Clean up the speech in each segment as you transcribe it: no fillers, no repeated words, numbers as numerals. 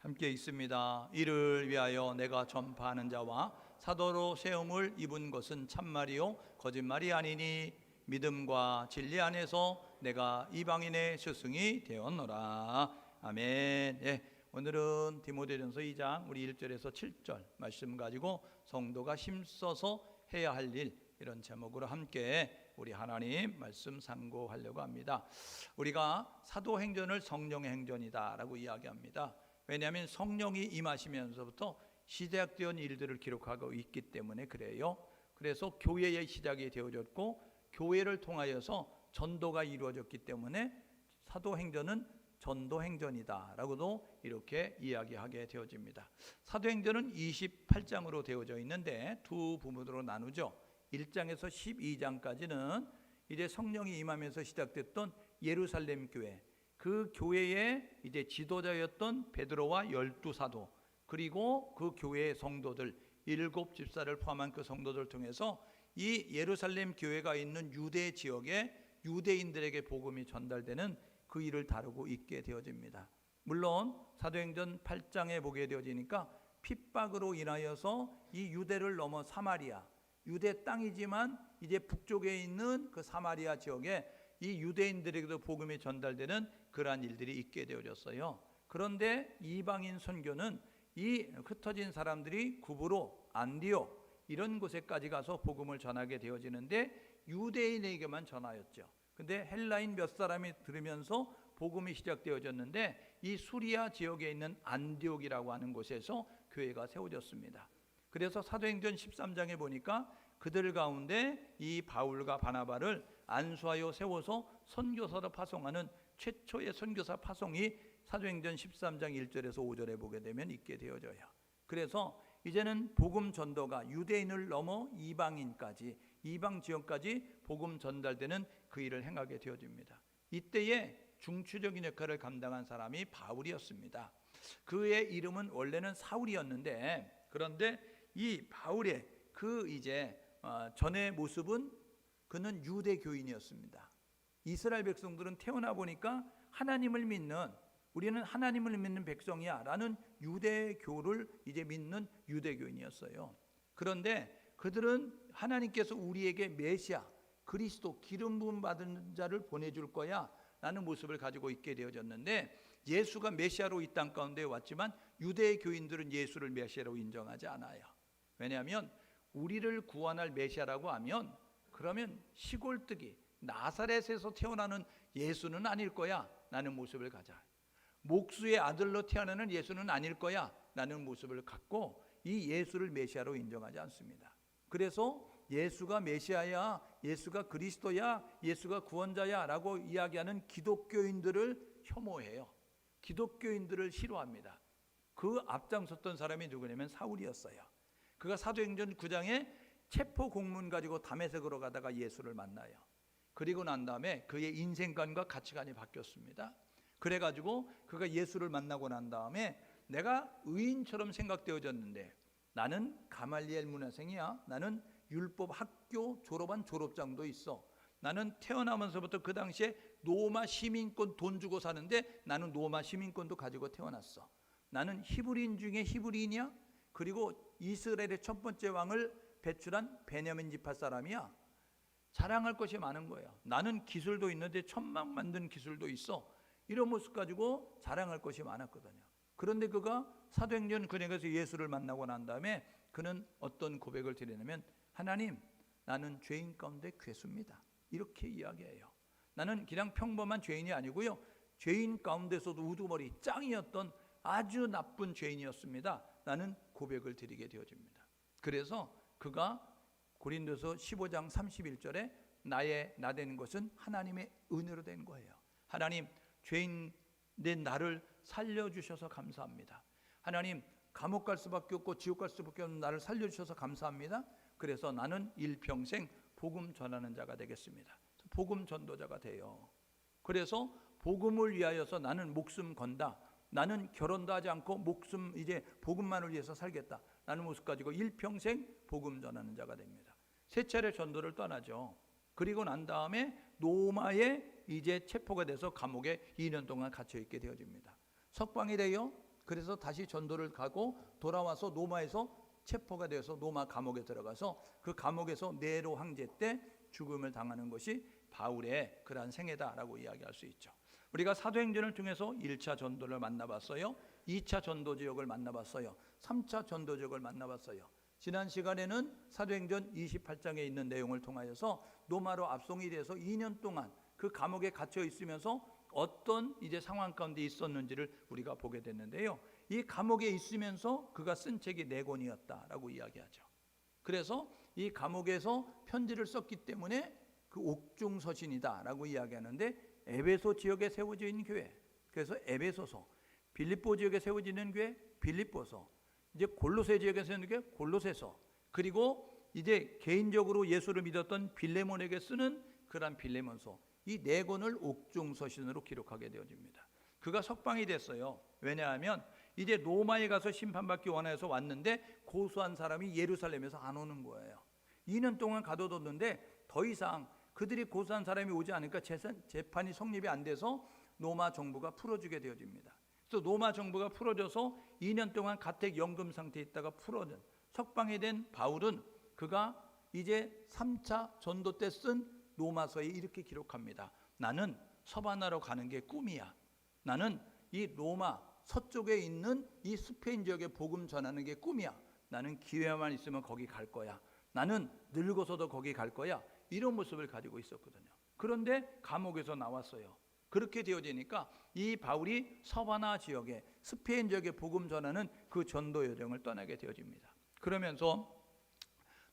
함께 있습니다. 이를 위하여 내가 전파하는 자와 사도로 세움을 입은 것은 참말이요 거짓말이 아니니 믿음과 진리 안에서 내가 이방인의 스승이 되었노라. 아멘. 예, 오늘은 디모데전서 2장 우리 1절에서 7절 말씀 가지고 성도가 힘써서 해야 할 일, 이런 제목으로 함께 우리 하나님 말씀 상고하려고 합니다. 우리가 사도행전을 성령의 행전이다 라고 이야기합니다. 왜냐하면 성령이 임하시면서부터 시작된 일들을 기록하고 있기 때문에 그래요. 그래서 교회의 시작이 되어졌고 교회를 통하여서 전도가 이루어졌기 때문에 사도행전은 전도행전이다 라고도 이렇게 이야기하게 되어집니다. 사도행전은 28장으로 되어져 있는데 두 부분으로 나누죠. 1장에서 12장까지는 이제 성령이 임하면서 시작됐던 예루살렘 교회, 그 교회의 이제 지도자였던 베드로와 12사도, 그리고 그 교회의 성도들 7집사를 포함한 그 성도들을 통해서 이 예루살렘 교회가 있는 유대 지역에 유대인들에게 복음이 전달되는 그 일을 다루고 있게 되어집니다. 물론 사도행전 8장에 보게 되어지니까 핍박으로 인하여서 이 유대를 넘어 사마리아, 유대 땅이지만 이제 북쪽에 있는 그 사마리아 지역에 이 유대인들에게도 복음이 전달되는 그러한 일들이 있게 되어졌어요. 그런데 이방인 선교는 이 흩어진 사람들이 구브로, 안디옥 이런 곳에까지 가서 복음을 전하게 되어지는데 유대인에게만 전하였죠. 근데 헬라인 몇 사람이 들으면서 복음이 시작되어졌는데 이 수리아 지역에 있는 안디옥이라고 하는 곳에서 교회가 세워졌습니다. 그래서 사도행전 13장에 보니까 그들 가운데 이 바울과 바나바를 안수하여 세워서 선교사로 파송하는 최초의 선교사 파송이 사도행전 13장 1절에서 5절에 보게 되면 있게 되어져요. 그래서 이제는 복음 전도가 유대인을 넘어 이방인까지, 이방 지역까지 복음 전달되는 그 일을 행하게 되어집니다. 이때에 중추적인 역할을 감당한 사람이 바울이었습니다. 그의 이름은 원래는 사울이었는데, 그런데 이 바울의 그 이제 전의 모습은 그는 유대 교인이었습니다. 이스라엘 백성들은 태어나 보니까 하나님을 믿는, 우리는 하나님을 믿는 백성이야 라는 유대교를 이제 믿는 유대교인이었어요. 그런데 그들은 하나님께서 우리에게 메시아, 그리스도, 기름 부음 받은 자를 보내줄 거야 라는 모습을 가지고 있게 되어졌는데, 예수가 메시아로 이 땅 가운데 왔지만 유대교인들은 예수를 메시아로 인정하지 않아요. 왜냐하면 우리를 구원할 메시아라고 하면 그러면 시골뜨기 나사렛에서 태어나는 예수는 아닐 거야 라는 모습을 가져요. 목수의 아들로 태어나는 예수는 아닐 거야 라는 모습을 갖고 이 예수를 메시아로 인정하지 않습니다. 그래서 예수가 메시아야, 예수가 그리스도야, 예수가 구원자야 라고 이야기하는 기독교인들을 혐오해요. 기독교인들을 싫어합니다. 그 앞장섰던 사람이 누구냐면 사울이었어요. 그가 사도행전 9장에 체포 공문 가지고 다메섹으로 가다가 예수를 만나요. 그리고 난 다음에 그의 인생관과 가치관이 바뀌었습니다. 그래가지고 그가 예수를 만나고 난 다음에 내가 의인처럼 생각되어졌는데 나는 가말리엘 문화생이야, 나는 율법 학교 졸업한 졸업장도 있어, 나는 태어나면서부터 그 당시에 로마 시민권 돈 주고 사는데 나는 로마 시민권도 가지고 태어났어, 나는 히브리인 중에 히브리인이야, 그리고 이스라엘의 첫 번째 왕을 배출한 베냐민 지파 사람이야. 자랑할 것이 많은 거예요. 나는 기술도 있는데 천막 만든 기술도 있어. 이런 모습 가지고 자랑할 것이 많았거든요. 그런데 그가 사도행전 9장에서 예수를 만나고 난 다음에 그는 어떤 고백을 드리냐면, 하나님, 나는 죄인 가운데 괴수입니다. 이렇게 이야기해요. 나는 그냥 평범한 죄인이 아니고요, 죄인 가운데서도 우두머리 짱이었던 아주 나쁜 죄인이었습니다. 나는 고백을 드리게 되어집니다. 그래서 그가 고린도서 15장 31절에 나 되는 것은 하나님의 은혜로 된 거예요. 하나님, 죄인 된 나를 살려주셔서 감사합니다. 하나님, 감옥 갈 수밖에 없고 지옥 갈 수밖에 없는 나를 살려주셔서 감사합니다. 그래서 나는 일평생 복음 전하는 자가 되겠습니다. 복음 전도자가 돼요. 그래서 복음을 위하여서 나는 목숨 건다, 나는 결혼도 하지 않고 목숨 이제 복음만을 위해서 살겠다 라는 모습 가지고 일평생 복음 전하는 자가 됩니다. 세 차례 전도를 떠나죠. 그리고 난 다음에 로마에 이제 체포가 돼서 감옥에 2년 동안 갇혀 있게 되어집니다. 석방이 돼요. 그래서 다시 전도를 가고 돌아와서 로마에서 체포가 되어서 로마 감옥에 들어가서 그 감옥에서 네로 황제 때 죽음을 당하는 것이 바울의 그러한 생애다라고 이야기할 수 있죠. 우리가 사도행전을 통해서 1차 전도를 만나봤어요. 2차 전도 지역을 만나봤어요. 3차 전도 지역을 만나봤어요. 지난 시간에는 사도행전 28장에 있는 내용을 통하여서 로마로 압송이 돼서 2년 동안 그 감옥에 갇혀 있으면서 어떤 이제 상황 가운데 있었는지를 우리가 보게 됐는데요. 이 감옥에 있으면서 그가 쓴 책이 4권이었다라고 이야기하죠. 그래서 이 감옥에서 편지를 썼기 때문에 그 옥중서신이다라고 이야기하는데, 에베소 지역에 세워져 있는 교회, 그래서 에베소서, 빌립보 지역에 세워지는 교회 빌립보서, 이제 골로새 지역에 세워지는 교회 골로새서, 그리고 이제 개인적으로 예수를 믿었던 빌레몬에게 쓰는 그런 빌레몬서, 이 4권을 옥중서신으로 기록하게 되어집니다. 그가 석방이 됐어요. 왜냐하면 이제 로마에 가서 심판받기 원해서 왔는데 고소한 사람이 예루살렘에서 안 오는 거예요. 2년 동안 가둬뒀는데 더 이상 그들이 고소한 사람이 오지 않으니까 재판이 성립이 안 돼서 로마 정부가 풀어주게 되어집니다. 그래서 로마 정부가 풀어줘서 2년 동안 가택 연금 상태에 있다가 풀어진 석방이 된 바울은 그가 이제 3차 전도 때 쓴 로마서에 이렇게 기록합니다. 나는 서바나로 가는 게 꿈이야. 나는 이 로마 서쪽에 있는 이 스페인 지역에 복음 전하는 게 꿈이야. 나는 기회만 있으면 거기 갈 거야. 나는 늙어서도 거기 갈 거야. 이런 모습을 가지고 있었거든요. 그런데 감옥에서 나왔어요. 그렇게 되어지니까 이 바울이 서바나 지역에 스페인 지역에 복음 전하는 그 전도 여정을 떠나게 되어집니다. 그러면서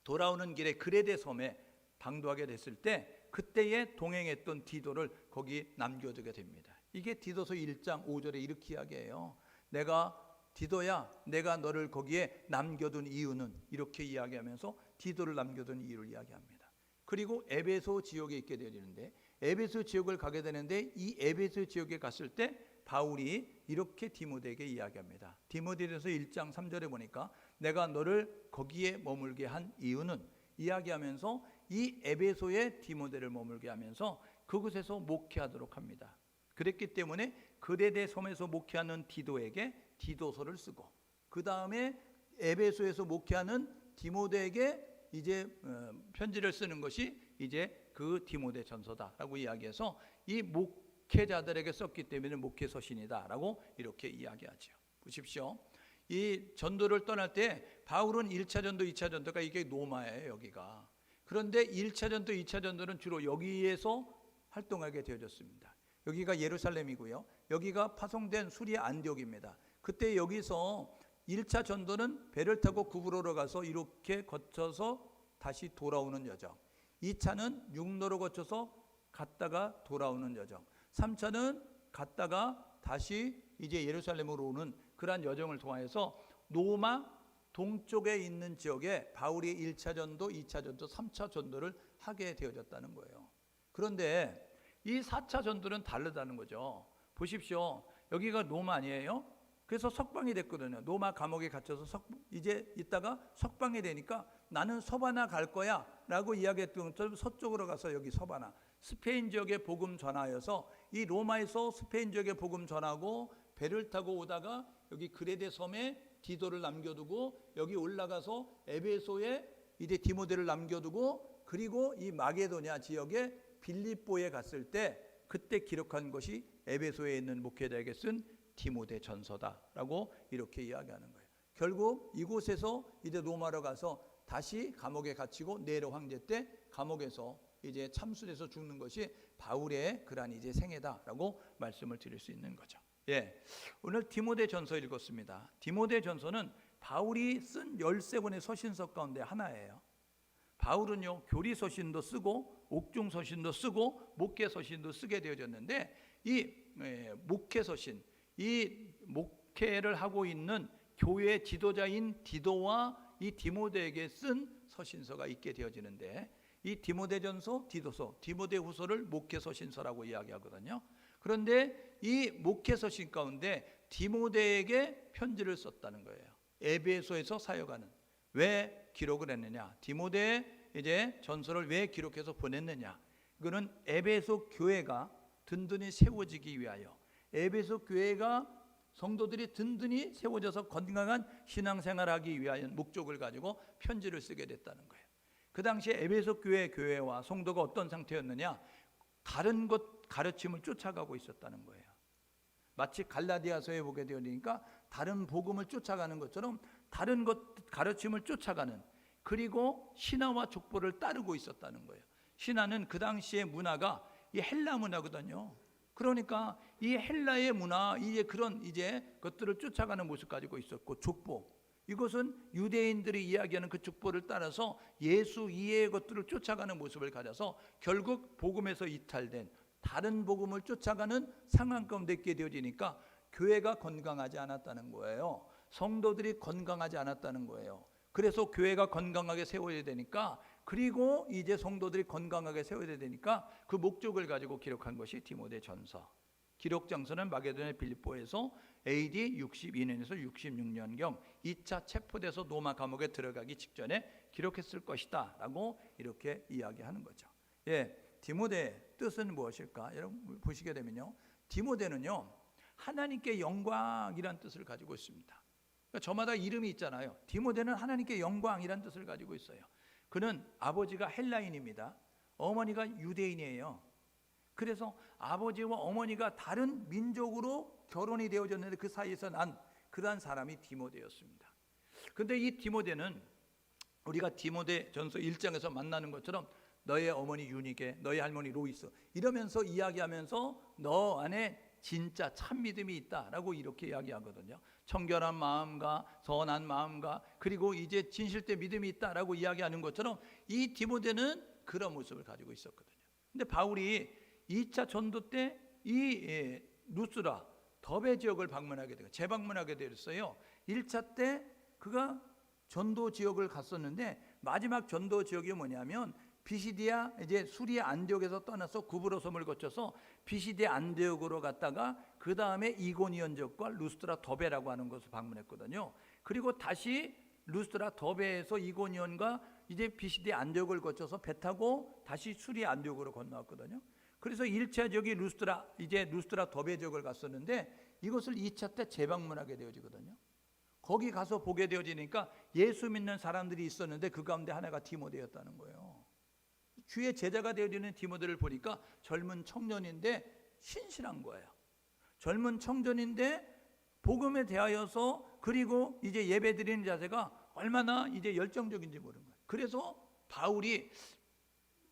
돌아오는 길에 그레데 섬에 방도하게 됐을 때 그때에 동행했던 디도를 거기 남겨두게 됩니다. 이게 디도서 1장 5절에 이렇게 이야기해요. 디도야, 내가 너를 거기에 남겨둔 이유는, 이렇게 이야기하면서 디도를 남겨둔 이유를 이야기합니다. 그리고 에베소 지역에 있게 되어지는데, 에베소 지역을 가게 되는데 이 에베소 지역에 갔을 때 바울이 이렇게 디모데에게 이야기합니다. 디모데전서 1장 3절에 보니까 내가 너를 거기에 머물게 한 이유는, 이야기하면서 이 에베소에 디모데를 머물게 하면서 그곳에서 목회하도록 합니다. 그랬기 때문에 그레데 섬에서 목회하는 디도에게 디도서를 쓰고, 그 다음에 에베소에서 목회하는 디모데에게 이제 편지를 쓰는 것이 이제 그 디모데 전서다라고 이야기해서 이 목회자들에게 썼기 때문에 목회서신이다라고 이렇게 이야기하죠. 보십시오. 이 전도를 떠날 때 바울은 1차 전도, 2차 전도가 이게 로마예요, 여기가. 그런데 1차 전도, 2차 전도는 주로 여기에서 활동하게 되어졌습니다. 여기가 예루살렘이고요. 여기가 파송된 수리아 안디옥입니다. 그때 여기서 1차 전도는 배를 타고 구브로로 가서 이렇게 거쳐서 다시 돌아오는 여정. 2차는 육로로 거쳐서 갔다가 돌아오는 여정. 3차는 갔다가 다시 이제 예루살렘으로 오는 그러한 여정을 통해서 로마 동쪽에 있는 지역에 바울이 1차 전도, 2차 전도, 3차 전도를 하게 되어졌다는 거예요. 그런데 이 4차 전도는 다르다는 거죠. 보십시오. 여기가 로마 아니에요? 그래서 석방이 됐거든요. 로마 감옥에 갇혀서 이제 있다가 석방이 되니까 나는 서바나 갈 거야 라고 이야기했던 것처럼 서쪽으로 가서 여기 서바나, 스페인 지역에 복음 전하여서 이 로마에서 스페인 지역에 복음 전하고 배를 타고 오다가 여기 그레데 섬에 디도를 남겨두고 여기 올라가서 에베소에 이제 디모데를 남겨두고 그리고 이 마게도냐 지역에 빌립보에 갔을 때 그때 기록한 것이 에베소에 있는 목회자에게 쓴 디모데 전서다라고 이렇게 이야기하는 거예요. 결국 이곳에서 이제 로마로 가서 다시 감옥에 갇히고 네로 황제 때 감옥에서 이제 참수돼서 죽는 것이 바울의 그러한 이제 생애다라고 말씀을 드릴 수 있는 거죠. 예, 오늘 디모데 전서 읽었습니다. 디모데 전서는 바울이 쓴 13권의 서신서 가운데 하나예요. 바울은요 교리 서신도 쓰고 옥중 서신도 쓰고 목회 서신도 쓰게 되어졌는데 이 목회 서신, 이 목회를 하고 있는 교회 지도자인 디도와 이 디모데에게 쓴 서신서가 있게 되어지는데, 이 디모데전서, 디도서, 디모데후서를 목회서신서라고 이야기하거든요. 그런데 이 목회서신 가운데 디모데에게 편지를 썼다는 거예요. 에베소에서 사역하는. 왜 기록을 했느냐? 디모데의 이제 전서를 왜 기록해서 보냈느냐? 이거는 에베소 교회가 든든히 세워지기 위하여, 에베소 교회가 성도들이 든든히 세워져서 건강한 신앙생활하기 위한 목적을 가지고 편지를 쓰게 됐다는 거예요. 그 당시에 에베소 교회와 성도가 어떤 상태였느냐? 다른 것 가르침을 쫓아가고 있었다는 거예요. 마치 갈라디아서에 보게 되니까 다른 복음을 쫓아가는 것처럼 다른 것 가르침을 쫓아가는, 그리고 신화와 족보를 따르고 있었다는 거예요. 신화는 그 당시의 문화가 이 헬라 문화거든요. 그러니까 이 헬라의 문화, 이제 그런 것들을 쫓아가는 모습 가지고 있었고, 족보, 이것은 유대인들이 이야기하는 그 족보를 따라서 예수 이해의 것들을 쫓아가는 모습을 가져서 결국 복음에서 이탈된 다른 복음을 쫓아가는 상황 가운데 있게 되어지니까 교회가 건강하지 않았다는 거예요. 성도들이 건강하지 않았다는 거예요. 그래서 교회가 건강하게 세워야 되니까, 그리고 이제 성도들이 건강하게 세워야 되니까 그 목적을 가지고 기록한 것이 디모데전서. 기록 장소는 마게도냐 빌립보에서 AD 62년에서 66년경 2차 체포돼서 로마 감옥에 들어가기 직전에 기록했을 것이다 라고 이렇게 이야기하는 거죠. 디모데 뜻은 무엇일까? 여러분 보시게 되면요, 디모데는요 하나님께 영광이란 뜻을 가지고 있습니다. 그러니까 저마다 이름이 있잖아요. 디모데는 하나님께 영광이란 뜻을 가지고 있어요. 그는 아버지가 헬라인입니다. 어머니가 유대인이에요. 그래서 아버지와 어머니가 다른 민족으로 결혼이 되어졌는데 그 사이에서 난 그러한 사람이 디모데였습니다. 그런데 이 디모데는 우리가 디모데전서 1장에서 만나는 것처럼 너의 어머니 유니게, 너의 할머니 로이스 이러면서 이야기하면서 너 안에 진짜 참 믿음이 있다라고 이렇게 이야기하거든요. 청결한 마음과 선한 마음과 그리고 이제 진실된 믿음이 있다라고 이야기하는 것처럼 이 디모데는 그런 모습을 가지고 있었거든요. 근데 바울이 2차 전도 때 이 루스라 더베 지역을 방문하게 되고 재방문하게 되었어요. 1차 때 그가 전도 지역을 갔었는데 마지막 전도 지역이 뭐냐면 비시디아, 이제 수리아 안디옥에서 떠나서 구브로 섬을 거쳐서 비시디아 안디옥으로 갔다가 그 다음에 이고니온 지역과 루스트라 더베라고 하는 곳을 방문했거든요. 그리고 다시 루스트라 더베에서 이고니온과 이제 비시디아 안디옥을 거쳐서 배 타고 다시 수리아 안디옥으로 건너왔거든요. 그래서 1차 지역이 루스트라 더베 지역을 갔었는데 이것을 2차 때 재방문하게 되어지거든요. 거기 가서 보게 되어지니까 예수 믿는 사람들이 있었는데 그 가운데 하나가 디모데였다는 거예요. 주의 제자가 되어지는 디모데를 보니까 젊은 청년인데 신실한 거예요. 젊은 청년인데 복음에 대하여서 그리고 이제 예배드리는 자세가 얼마나 이제 열정적인지 모르는 거예요. 그래서 바울이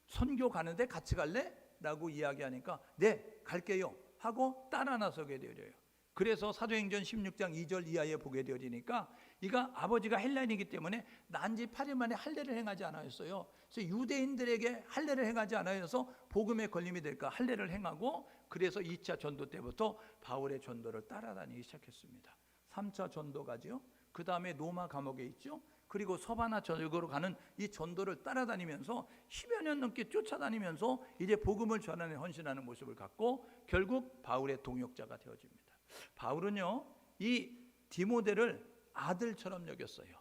선교 가는데 같이 갈래? 라고 이야기하니까 네 갈게요 하고 따라 나서게 되어져요. 그래서 사도행전 16장 2절 이하에 보게 되어지니까 이가 아버지가 헬라인이기 때문에 난지 8일 만에 할례를 행하지 않았어요. 그래서 유대인들에게 할례를 행하지 않아서 복음에 걸림이 될까 할례를 행하고, 그래서 2차 전도 때부터 바울의 전도를 따라다니기 시작했습니다. 3차 전도가지요. 그 다음에 로마 감옥에 있죠. 그리고 서바나 전역으로 가는 이 전도를 따라다니면서 10여 년 넘게 쫓아다니면서 이제 복음을 전하는 헌신하는 모습을 갖고 결국 바울의 동역자가 되어집니다. 바울은요 이 디모데를 아들처럼 여겼어요.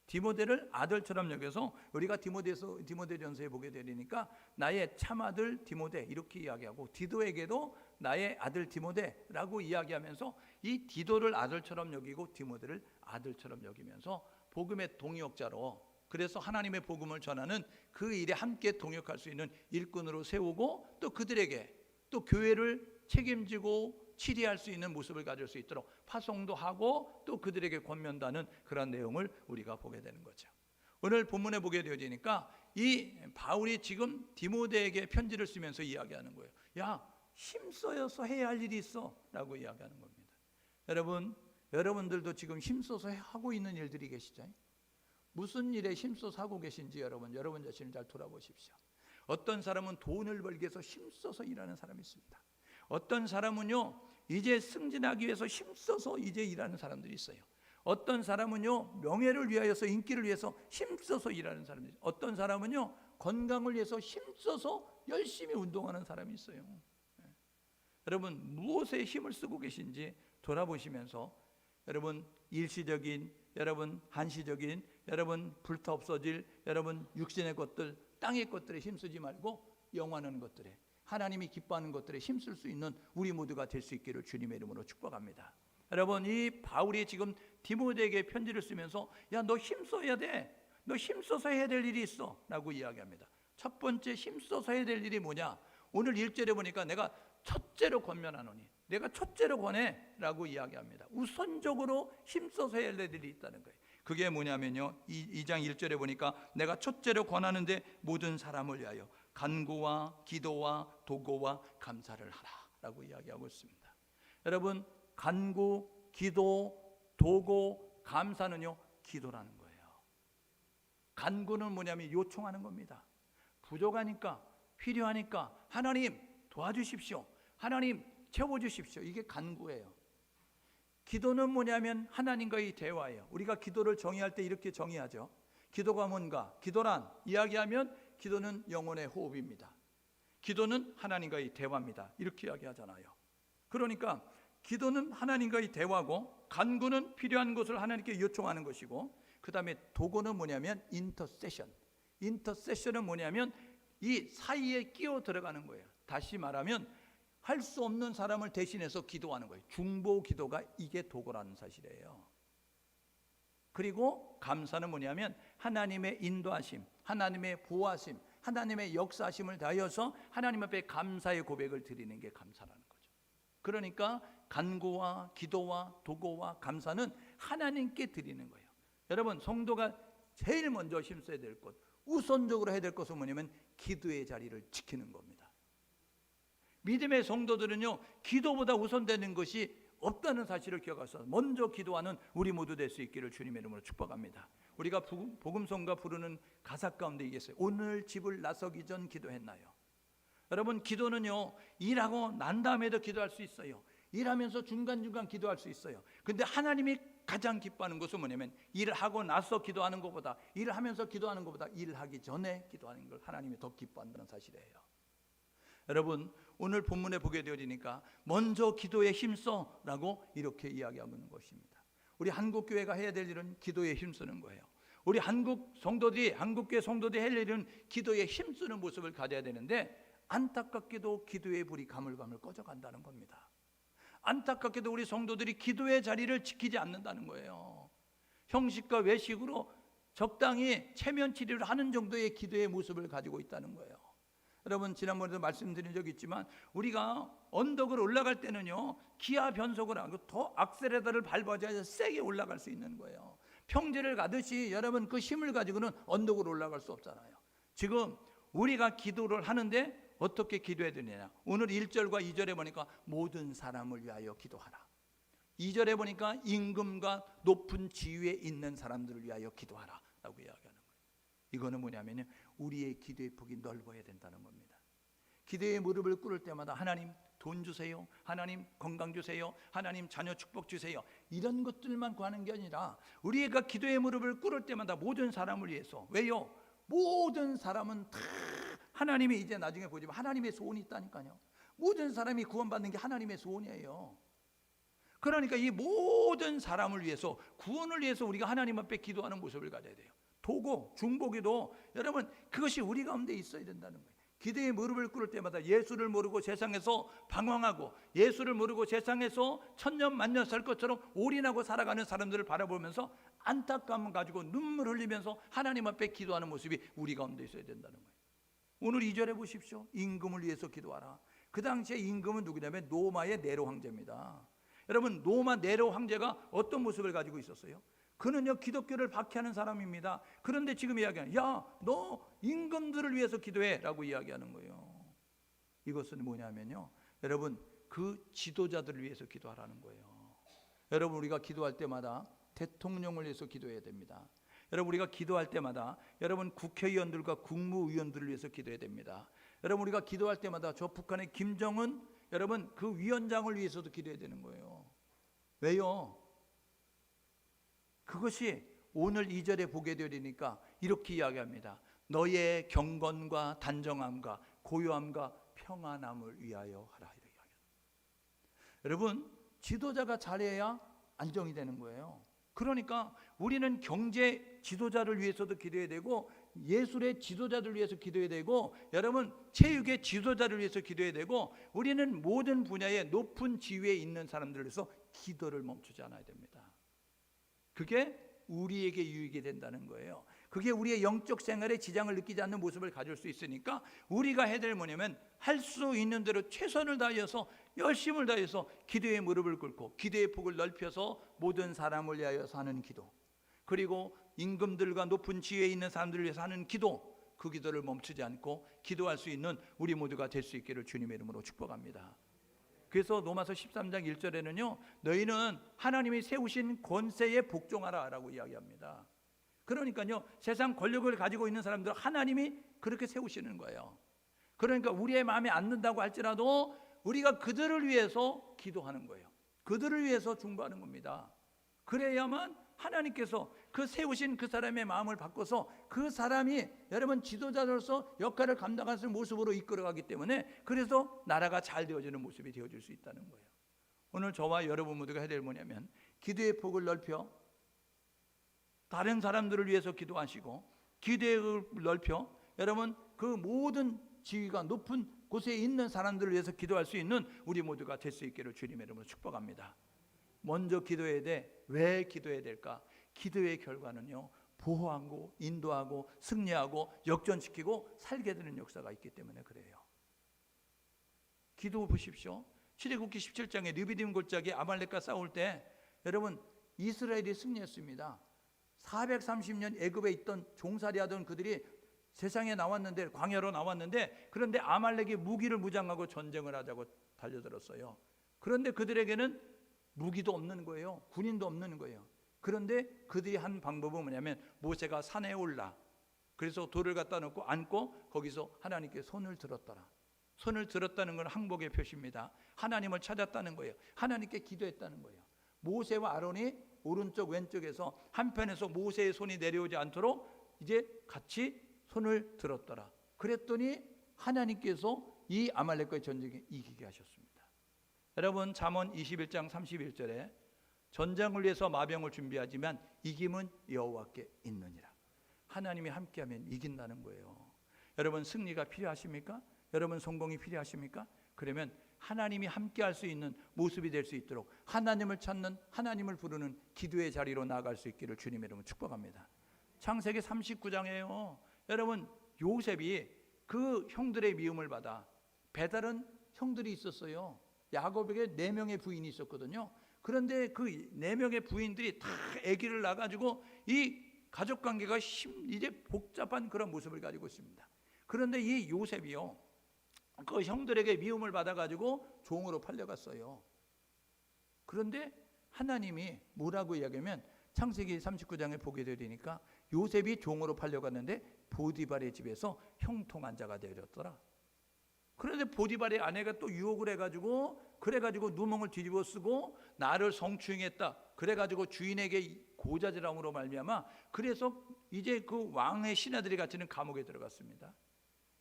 디모데를 아들처럼 여겨서 우리가 디모데전서에 보게 되니까 나의 참아들 디모데 이렇게 이야기하고, 디도에게도 나의 아들 디모데라고 이야기하면서 이 디도를 아들처럼 여기고 디모데를 아들처럼 여기면서 복음의 동역자로, 그래서 하나님의 복음을 전하는 그 일에 함께 동역할 수 있는 일꾼으로 세우고, 또 그들에게 또 교회를 책임지고 치리할 수 있는 모습을 가질 수 있도록 파송도 하고 또 그들에게 권면도 하는 그런 내용을 우리가 보게 되는 거죠. 오늘 본문에 보게 되어지니까 이 바울이 지금 디모데에게 편지를 쓰면서 이야기하는 거예요. 야, 힘써서 해야 할 일이 있어 라고 이야기하는 겁니다. 여러분들도 지금 힘써서 하고 있는 일들이 계시죠? 무슨 일에 힘써서 하고 계신지 여러분 자신을 잘 돌아보십시오. 어떤 사람은 돈을 벌기 위해서 힘써서 일하는 사람이 있습니다. 어떤 사람은요 이제 승진하기 위해서 힘써서 이제 일하는 사람들이 있어요. 어떤 사람은요 명예를 위하여서, 인기를 위해서 힘써서 일하는 사람들이 있어요. 어떤 사람은요 건강을 위해서 힘써서 열심히 운동하는 사람이 있어요. 여러분 무엇에 힘을 쓰고 계신지 돌아보시면서 여러분 일시적인, 여러분 한시적인, 여러분 불타 없어질, 여러분 육신의 것들, 땅의 것들에 힘쓰지 말고 영원한 것들에, 하나님이 기뻐하는 것들에 힘쓸 수 있는 우리 모두가 될 수 있기를 주님의 이름으로 축복합니다. 여러분, 이 바울이 지금 디모데에게 편지를 쓰면서 야, 너 힘써야 돼. 너 힘써서 해야 될 일이 있어 라고 이야기합니다. 첫 번째 힘써서 해야 될 일이 뭐냐? 오늘 1절에 보니까 내가 첫째로 권면하노니, 내가 첫째로 권해 라고 이야기합니다. 우선적으로 힘써서 해야 될 일이 있다는 거예요. 그게 뭐냐면요, 2장 1절에 보니까 내가 첫째로 권하는데 모든 사람을 위하여 간구와 기도와 도고와 감사를 하라 라고 이야기하고 있습니다. 여러분, 간구, 기도, 도고, 감사는요 기도라는 거예요. 간구는 뭐냐면 요청하는 겁니다. 부족하니까, 필요하니까 하나님 도와주십시오, 하나님 채워주십시오, 이게 간구예요. 기도는 뭐냐면 하나님과의 대화예요. 우리가 기도를 정의할 때 이렇게 정의하죠. 기도가 뭔가? 기도란 이야기하면 기도는 영혼의 호흡입니다. 기도는 하나님과의 대화입니다. 이렇게 이야기하잖아요. 그러니까 기도는 하나님과의 대화고, 간구는 필요한 것을 하나님께 요청하는 것이고, 그 다음에 도고는 뭐냐면 인터세션. 인터세션은 뭐냐면 이 사이에 끼어 들어가는 거예요. 다시 말하면 할 수 없는 사람을 대신해서 기도하는 거예요. 중보 기도가 이게 도고라는 사실이에요. 그리고 감사는 뭐냐면 하나님의 인도하심, 하나님의 보호하심, 하나님의 역사하심을 다하여서 하나님 앞에 감사의 고백을 드리는 게 감사라는 거죠. 그러니까 간구와 기도와 도고와 감사는 하나님께 드리는 거예요. 여러분, 성도가 제일 먼저 힘써야 될 것, 우선적으로 해야 될 것은 뭐냐면 기도의 자리를 지키는 겁니다. 믿음의 성도들은요, 기도보다 우선되는 것이 없다는 사실을 기억하셔서 먼저 기도하는 우리 모두 될 수 있기를 주님의 이름으로 축복합니다. 우리가 복음성가 부르는 가사 가운데 있어요. 오늘 집을 나서기 전 기도했나요? 여러분, 기도는요 일하고 난 다음에도 기도할 수 있어요. 일하면서 중간중간 기도할 수 있어요. 근데 하나님이 가장 기뻐하는 것은 뭐냐면 일을 하고 나서 기도하는 것보다, 일을 하면서 기도하는 것보다 일을 하기 전에 기도하는 걸 하나님이 더 기뻐한다는 사실이에요. 여러분, 오늘 본문에 보게 되어지니까 먼저 기도에 힘써 라고 이렇게 이야기하고 있는 것입니다. 우리 한국교회가 해야 될 일은 기도에 힘쓰는 거예요. 우리 한국교회 성도들이 할 일은 기도에 힘쓰는 모습을 가져야 되는데, 안타깝게도 기도의 불이 가물가물 꺼져간다는 겁니다. 안타깝게도 우리 성도들이 기도의 자리를 지키지 않는다는 거예요. 형식과 외식으로 적당히 체면 치료를 하는 정도의 기도의 모습을 가지고 있다는 거예요. 여러분, 지난번에도 말씀드린 적이 있지만 우리가 언덕을 올라갈 때는요 기아 변속을 하고 더 악셀레터를 밟아줘야 세게 올라갈 수 있는 거예요. 평지를 가듯이 여러분 그 힘을 가지고는 언덕을 올라갈 수 없잖아요. 지금 우리가 기도를 하는데 어떻게 기도해야 되느냐, 오늘 1절과 2절에 보니까 모든 사람을 위하여 기도하라. 2절에 보니까 임금과 높은 지위에 있는 사람들을 위하여 기도하라 라고 이야기하는 거예요. 이거는 뭐냐면 우리의 기도의 폭이 넓어야 된다는 겁니다. 기도의 무릎을 꿇을 때마다 하나님 돈 주세요, 하나님 건강 주세요, 하나님 자녀 축복 주세요, 이런 것들만 구하는 게 아니라 우리가 기도의 무릎을 꿇을 때마다 모든 사람을 위해서, 왜요? 모든 사람은 다 하나님이 이제 나중에 보지만 하나님의 소원이 있다니까요. 모든 사람이 구원받는 게 하나님의 소원이에요. 그러니까 이 모든 사람을 위해서, 구원을 위해서 우리가 하나님 앞에 기도하는 모습을 가져야 돼요. 도고, 중보기도, 여러분 그것이 우리 가운데 있어야 된다는 거예요. 기도의 무릎을 꿇을 때마다 예수를 모르고 세상에서 방황하고 예수를 모르고 세상에서 천년 만년 살 것처럼 올인하고 살아가는 사람들을 바라보면서 안타까움을 가지고 눈물 흘리면서 하나님 앞에 기도하는 모습이 우리 가운데 있어야 된다는 거예요. 오늘 2절에 보십시오. 임금을 위해서 기도하라. 그 당시에 임금은 누구냐면 로마의 네로 황제입니다. 여러분, 로마 네로 황제가 어떤 모습을 가지고 있었어요? 그는요 기독교를 박해하는 사람입니다. 그런데 지금 이야기하는, 야, 너 임금들을 위해서 기도해 라고 이야기하는 거예요. 이것은 뭐냐면요, 여러분 그 지도자들을 위해서 기도하라는 거예요. 여러분, 우리가 기도할 때마다 대통령을 위해서 기도해야 됩니다. 여러분, 우리가 기도할 때마다 여러분 국회의원들과 국무위원들을 위해서 기도해야 됩니다. 여러분, 우리가 기도할 때마다 저 북한의 김정은 여러분 그 위원장을 위해서도 기도해야 되는 거예요. 왜요? 그것이 오늘 2절에 보게 되니까 이렇게 이야기합니다. 너의 경건과 단정함과 고요함과 평안함을 위하여 하라. 이렇게 이야기합니다. 여러분, 지도자가 잘해야 안정이 되는 거예요. 그러니까 우리는 경제 지도자를 위해서도 기도해야 되고 예술의 지도자들 위해서 기도해야 되고, 여러분 체육의 지도자를 위해서 기도해야 되고, 우리는 모든 분야의 높은 지위에 있는 사람들을 위해서 기도를 멈추지 않아야 됩니다. 그게 우리에게 유익이 된다는 거예요. 그게 우리의 영적 생활에 지장을 느끼지 않는 모습을 가질 수 있으니까 우리가 해야 될 뭐냐면 할 수 있는 대로 최선을 다해서 열심을 다해서 기도의 무릎을 꿇고 기도의 폭을 넓혀서 모든 사람을 위하여 사는 기도, 그리고 임금들과 높은 지위에 있는 사람들을 위해서 하는 기도, 그 기도를 멈추지 않고 기도할 수 있는 우리 모두가 될 수 있기를 주님의 이름으로 축복합니다. 그래서 로마서 13장 1절에는요, 너희는 하나님이 세우신 권세에 복종하라 라고 이야기합니다. 그러니까요, 세상 권력을 가지고 있는 사람들 하나님이 그렇게 세우시는 거예요. 그러니까 우리의 마음에 안 든다고 할지라도 우리가 그들을 위해서 기도하는 거예요. 그들을 위해서 중보하는 겁니다. 그래야만 하나님께서 그 세우신 그 사람의 마음을 바꿔서 그 사람이 여러분 지도자로서 역할을 감당할 수 있는 모습으로 이끌어가기 때문에, 그래서 나라가 잘 되어지는 모습이 되어질 수 있다는 거예요. 오늘 저와 여러분 모두가 해야 될 뭐냐면 기도의 폭을 넓혀 다른 사람들을 위해서 기도하시고, 기도의 넓혀 여러분 그 모든 지위가 높은 곳에 있는 사람들을 위해서 기도할 수 있는 우리 모두가 될 수 있기를 주님의 이름으로 축복합니다. 먼저 기도해야 돼. 왜 기도해야 될까? 기도의 결과는요, 보호하고 인도하고 승리하고 역전시키고 살게 되는 역사가 있기 때문에 그래요. 기도 보십시오. 출애굽기 17장에 르비딤 골짜기 아말렉과 싸울 때 여러분 이스라엘이 승리했습니다. 430년 애굽에 있던 종살이하던 그들이 세상에 나왔는데, 광야로 나왔는데, 그런데 아말렉이 무기를 무장하고 전쟁을 하자고 달려들었어요. 그런데 그들에게는 무기도 없는 거예요. 군인도 없는 거예요. 그런데 그들이 한 방법은 뭐냐면 모세가 산에 올라, 그래서 돌을 갖다 놓고 앉고 거기서 하나님께 손을 들었더라. 손을 들었다는 건 항복의 표시입니다. 하나님을 찾았다는 거예요. 하나님께 기도했다는 거예요. 모세와 아론이 오른쪽 왼쪽에서 한편에서 모세의 손이 내려오지 않도록 이제 같이 손을 들었더라. 그랬더니 하나님께서 이 아말렉과의 전쟁에 이기게 하셨습니다. 여러분 잠언 21장 31절에 전쟁을 위해서 마병을 준비하지만 이김은 여호와께 있느니라. 하나님이 함께하면 이긴다는 거예요. 여러분 승리가 필요하십니까? 여러분 성공이 필요하십니까? 그러면 하나님이 함께할 수 있는 모습이 될 수 있도록 하나님을 찾는, 하나님을 부르는 기도의 자리로 나아갈 수 있기를 주님의 이름으로 축복합니다. 창세기 39장에요. 여러분 요셉이 그 형들의 미움을 받아, 배다른 형들이 있었어요. 야곱에게 4명의 부인이 있었거든요. 그런데 그 4명의 부인들이 다 아기를 낳아가지고 이 가족관계가 이제 복잡한 그런 모습을 가지고 있습니다. 그런데 이 요셉이요, 그 형들에게 미움을 받아가지고 종으로 팔려갔어요. 그런데 하나님이 뭐라고 이야기하면 창세기 39장에 보게 되니까 요셉이 종으로 팔려갔는데 보디발의 집에서 형통한 자가 되어졌더라. 그런데 보디발의 아내가 또 유혹을 해가지고 그래가지고 누멍을 뒤집어 쓰고 나를 성추행했다. 그래가지고 주인에게 고자질함으로 말미암아 그래서 이제 그 왕의 신하들이 갇히는 감옥에 들어갔습니다.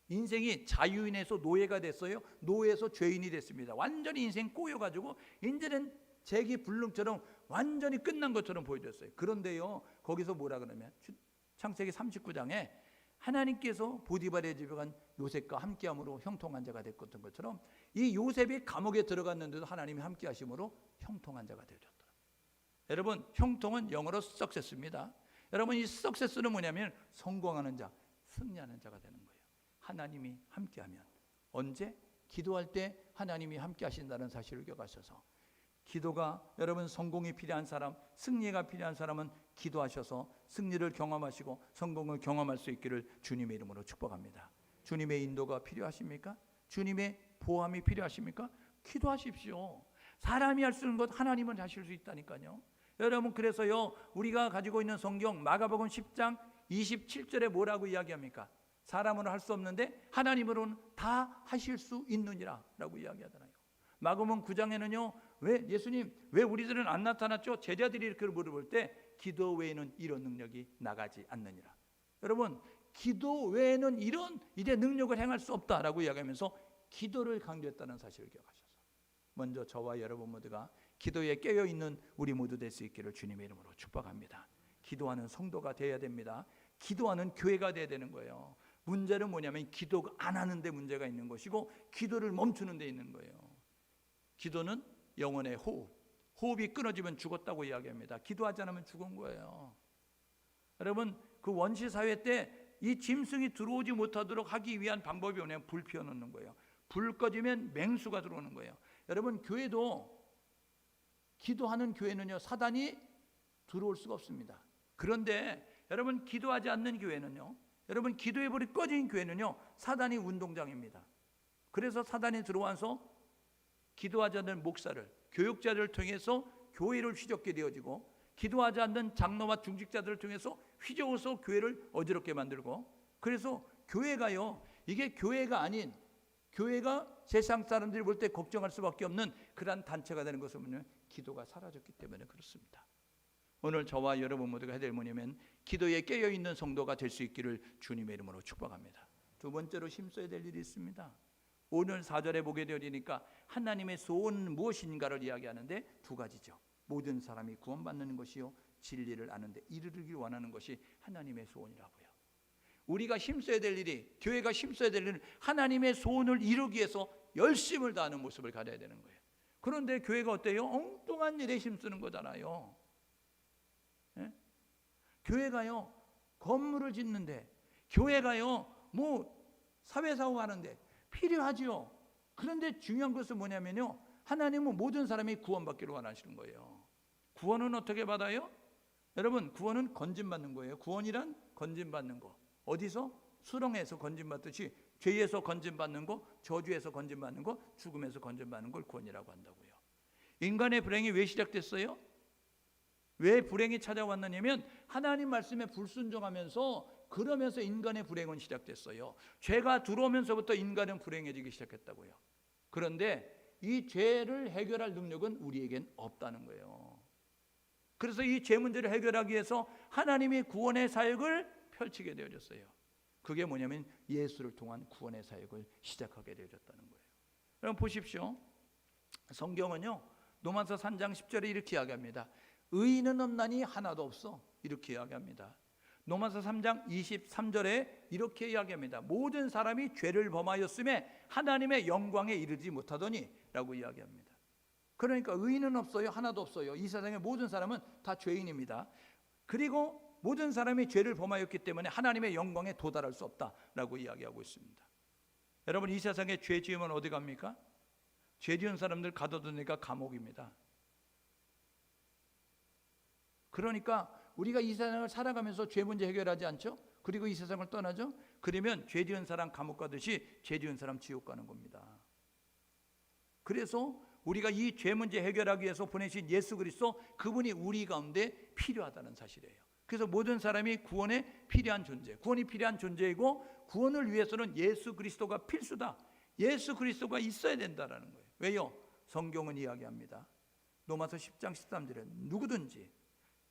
인생이 자유인에서 노예가 됐어요. 노예에서 죄인이 됐습니다. 완전히 인생 꼬여가지고 이제는 재기불능처럼 완전히 끝난 것처럼 보여졌어요. 그런데요 거기서 뭐라 그러면 창세기 39장에 하나님께서 보디발의 집에 간 요셉과 함께함으로 형통한 자가 됐던 것처럼 이 요셉이 감옥에 들어갔는데도 하나님이 함께하심으로 형통한 자가 되어졌더라. 여러분 형통은 영어로 success입니다. 여러분 이 success는 뭐냐면 성공하는 자, 승리하는 자가 되는 거예요. 하나님이 함께하면, 언제? 기도할 때 하나님이 함께하신다는 사실을 기억하셔서, 기도가 여러분 성공이 필요한 사람, 승리가 필요한 사람은 기도하셔서 승리를 경험하시고 성공을 경험할 수 있기를 주님의 이름으로 축복합니다. 주님의 인도가 필요하십니까? 주님의 보함이 필요하십니까? 기도하십시오. 사람이 할 수 있는 것 하나님은 하실 수 있다니까요. 여러분 그래서요 우리가 가지고 있는 성경 마가복음 10장 27절에 뭐라고 이야기합니까? 사람으로는 할 수 없는데 하나님으로는 다 하실 수 있느니라 라고 이야기하잖아요. 마가복음 9장에는요 왜 예수님 왜 우리들은 안 나타났죠? 제자들이 이렇게 물어볼 때 기도 외에는 이런 능력이 나가지 않느니라. 여러분 기도 외에는 이런 이제 능력을 행할 수 없다라고 이야기하면서 기도를 강조했다는 사실을 기억하셔서 먼저 저와 여러분 모두가 기도에 깨어있는 우리 모두 될 수 있기를 주님의 이름으로 축복합니다. 기도하는 성도가 되어야 됩니다. 기도하는 교회가 돼야 되는 거예요. 문제는 뭐냐면 기도 안 하는데 문제가 있는 것이고 기도를 멈추는 데 있는 거예요. 기도는 영혼의 호흡이 끊어지면 죽었다고 이야기합니다. 기도하지 않으면 죽은 거예요. 여러분, 그 원시 사회 때 이 짐승이 들어오지 못하도록 하기 위한 방법이 뭐냐면 불 피워놓는 거예요. 불 꺼지면 맹수가 들어오는 거예요. 여러분, 교회도 기도하는 교회는요, 사단이 들어올 수가 없습니다. 그런데 여러분, 기도하지 않는 교회는요, 여러분, 기도의 불이 꺼진 교회는요, 사단이 운동장입니다. 그래서 사단이 들어와서 기도하지 않는 목사를, 교육자들을 통해서 교회를 휘젓게 되어지고, 기도하지 않는 장로와 중직자들을 통해서 휘저어서 교회를 어지럽게 만들고, 그래서 교회가요, 이게 교회가 아닌, 교회가 세상 사람들이 볼 때 걱정할 수밖에 없는 그러한 단체가 되는 것은 기도가 사라졌기 때문에 그렇습니다. 오늘 저와 여러분 모두가 해야 될 뭐냐면 기도에 깨어있는 성도가 될 수 있기를 주님의 이름으로 축복합니다. 두 번째로 힘써야 될 일이 있습니다. 오늘 4절에 보게 되니까 하나님의 소원은 무엇인가를 이야기하는데 두 가지죠. 모든 사람이 구원받는 것이요, 진리를 아는데 이르르길 원하는 것이 하나님의 소원이라고요. 우리가 힘써야 될 일이, 교회가 힘써야 될 일은 하나님의 소원을 이루기 위해서 열심을 다하는 모습을 가져야 되는 거예요. 그런데 교회가 어때요? 엉뚱한 일에 힘쓰는 거잖아요. 예? 교회가요, 건물을 짓는데, 교회가요, 사회사업 하는데 필요하지요. 그런데 중요한 것은 뭐냐면요, 하나님은 모든 사람이 구원받기를 원하시는 거예요. 구원은 어떻게 받아요? 여러분, 구원은 건진받는 거예요. 구원이란 건진받는 거. 어디서? 수렁에서 건진받듯이 죄에서 건진받는 거, 저주에서 건진받는 거, 죽음에서 건진받는 걸 구원이라고 한다고요. 인간의 불행이 왜 시작됐어요? 왜 불행이 찾아왔느냐면 하나님 말씀에 불순종하면서, 그러면서 인간의 불행은 시작됐어요. 죄가 들어오면서부터 인간은 불행해지기 시작했다고요. 그런데 이 죄를 해결할 능력은 우리에겐 없다는 거예요. 그래서 이 죄 문제를 해결하기 위해서 하나님이 구원의 사역을 펼치게 되어졌어요. 그게 뭐냐면 예수를 통한 구원의 사역을 시작하게 되어졌다는 거예요. 여러분 보십시오. 성경은요, 로마서 3장 10절에 이렇게 이야기합니다. 의인은 없나니 하나도 없어, 이렇게 이야기합니다. 로마서 3장 23절에 이렇게 이야기합니다. 모든 사람이 죄를 범하였음에 하나님의 영광에 이르지 못하더니 라고 이야기합니다. 그러니까 의인은 없어요, 하나도 없어요. 이 세상의 모든 사람은 다 죄인입니다. 그리고 모든 사람이 죄를 범하였기 때문에 하나님의 영광에 도달할 수 없다라고 이야기하고 있습니다. 여러분, 이 세상에 죄 지으면 어디 갑니까? 죄 지은 사람들 가둬두니까 감옥입니다. 그러니까 우리가 이 세상을 살아가면서 죄 문제 해결하지 않죠? 그리고 이 세상을 떠나죠? 그러면 죄 지은 사람 감옥 가듯이 죄 지은 사람 지옥 가는 겁니다. 그래서 우리가 이 죄 문제 해결하기 위해서 보내신 예수 그리스도, 그분이 우리 가운데 필요하다는 사실이에요. 그래서 모든 사람이 구원에 필요한 존재, 구원이 필요한 존재이고, 구원을 위해서는 예수 그리스도가 필수다. 예수 그리스도가 있어야 된다라는 거예요. 왜요? 성경은 이야기합니다. 로마서 10장 13절에 누구든지,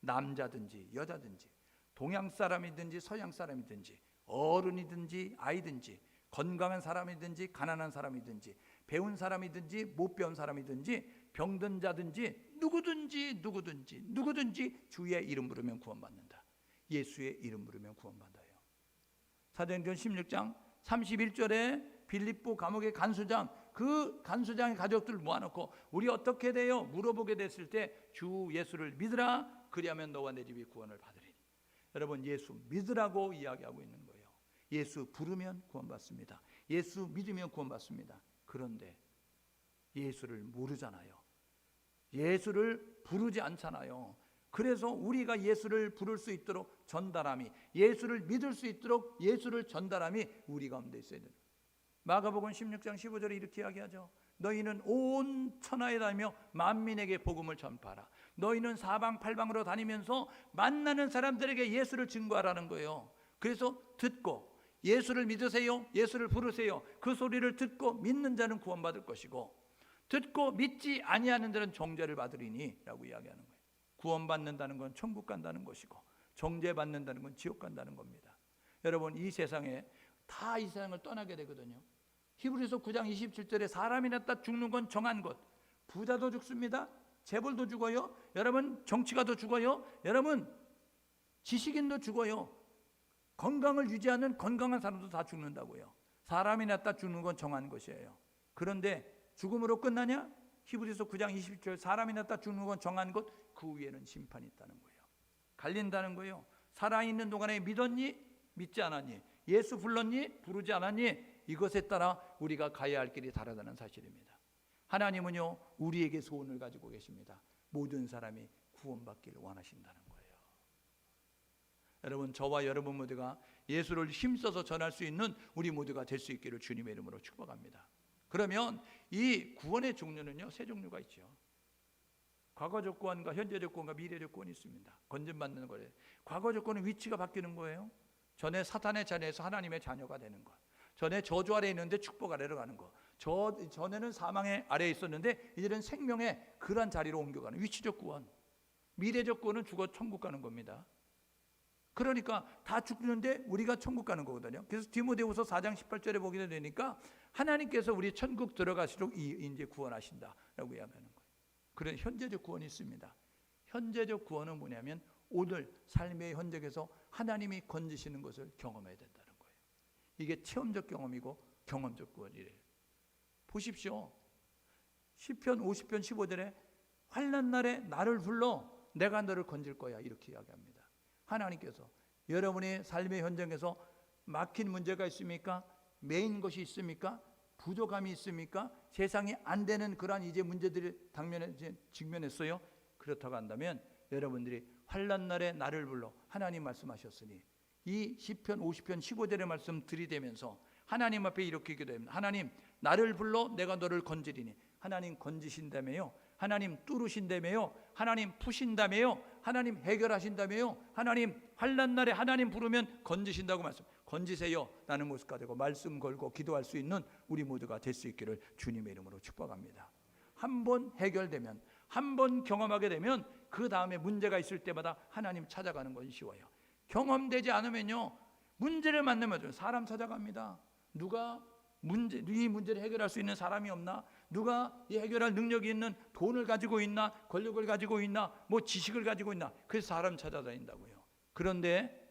남자든지 여자든지, 동양 사람이든지 서양 사람이든지, 어른이든지 아이든지, 건강한 사람이든지 가난한 사람이든지, 배운 사람이든지 못 배운 사람이든지, 병든 자든지, 누구든지 주의 이름 부르면 구원받는다. 예수의 이름 부르면 구원받아요. 사도행전 16장 31절에 빌립보 감옥의 간수장, 그 간수장의 가족들을 모아놓고 우리 어떻게 돼요? 물어보게 됐을 때 주 예수를 믿으라, 그리하면 너와 내 집이 구원을 받으리니. 여러분, 예수 믿으라고 이야기하고 있는 거예요. 예수 부르면 구원받습니다. 예수 믿으면 구원받습니다. 그런데 예수를 모르잖아요. 예수를 부르지 않잖아요. 그래서 우리가 예수를 부를 수 있도록 전달함이, 예수를 믿을 수 있도록 예수를 전달함이 우리 가운데 있어야 돼요. 마가복음 16장 15절에 이렇게 이야기하죠. 너희는 온 천하에 다니며 만민에게 복음을 전파하라. 너희는 사방팔방으로 다니면서 만나는 사람들에게 예수를 증거하라는 거예요. 그래서 듣고 예수를 믿으세요, 예수를 부르세요. 그 소리를 듣고 믿는 자는 구원받을 것이고, 듣고 믿지 아니하는 자는 정죄를 받으리니 라고 이야기하는 거예요. 구원받는다는 건 천국 간다는 것이고, 정죄받는다는 건 지옥 간다는 겁니다. 여러분, 이 세상에 다 이 세상을 떠나게 되거든요. 히브리서 9장 27절에 사람이 났다 죽는 건 정한 것. 부자도 죽습니다. 재벌도 죽어요. 여러분, 정치가도 죽어요. 여러분, 지식인도 죽어요. 건강을 유지하는 건강한 사람도 다 죽는다고요. 사람이 낳다 죽는 건 정한 것이에요. 그런데 죽음으로 끝나냐? 히브리서 9장 27절 사람이 낳다 죽는 건 정한 것, 그 위에는 심판이 있다는 거예요. 갈린다는 거예요. 살아있는 동안에 믿었니? 믿지 않았니? 예수 불렀니? 부르지 않았니? 이것에 따라 우리가 가야 할 길이 다르다는 사실입니다. 하나님은요, 우리에게 소원을 가지고 계십니다. 모든 사람이 구원받기를 원하신다는 거예요. 여러분, 저와 여러분 모두가 예수를 힘써서 전할 수 있는 우리 모두가 될 수 있기를 주님의 이름으로 축복합니다. 그러면 이 구원의 종류는요, 세 종류가 있죠. 과거적 구원과 현재적 구원과 미래적 구원이 있습니다. 건진받는 거예요. 과거적 구원은 위치가 바뀌는 거예요. 전에 사탄의 자녀에서 하나님의 자녀가 되는 것. 전에 저주 아래에 있는데 축복 아래로 가는 것. 전에는 사망의 아래에 있었는데 이제는 생명의 그런 자리로 옮겨가는 위치적 구원. 미래적 구원은 죽어 천국 가는 겁니다. 그러니까 다 죽는데 우리가 천국 가는 거거든요. 그래서 디모데후서 4장 18절에 보게 되니까 하나님께서 우리 천국 들어가시도록 이제 구원하신다라고 이야기하는 거예요. 그런 현재적 구원이 있습니다. 현재적 구원은 뭐냐면 오늘 삶의 현장에서 하나님이 건지시는 것을 경험해야 된다는 거예요. 이게 체험적 경험이고 경험적 구원이래요. 보십시오. 시편 50편 15절에 환난 날에 나를 불러 내가 너를 건질 거야, 이렇게 이야기합니다. 하나님께서 여러분의 삶의 현장에서 막힌 문제가 있습니까? 메인 것이 있습니까? 부족함이 있습니까? 세상이 안 되는 그러한 이제 문제들이 직면했어요. 그렇다고 한다면 여러분들이 환난 날에 나를 불러, 하나님 말씀하셨으니 이 시편 50편 15절의 말씀 들이대면서 하나님 앞에 이렇게 기도합니다. 하나님, 나를 불러 내가 너를 건지리니. 하나님 건지신다며요. 하나님 뚫으신다며요. 하나님 푸신다며요. 하나님 해결하신다며요. 하나님 환난 날에 하나님 부르면 건지신다고 말씀. 건지세요 라는 모습 가지고 말씀 걸고 기도할 수 있는 우리 모두가 될 수 있기를 주님의 이름으로 축복합니다. 한번 해결되면, 한번 경험하게 되면 그 다음에 문제가 있을 때마다 하나님 찾아가는 건 쉬워요. 경험되지 않으면요, 문제를 만나면 사람 찾아갑니다. 누가 이 문제를 해결할 수 있는 사람이 없나? 누가 이 해결할 능력이 있는, 돈을 가지고 있나? 권력을 가지고 있나? 뭐 지식을 가지고 있나? 그래서 사람 찾아다닌다고요. 그런데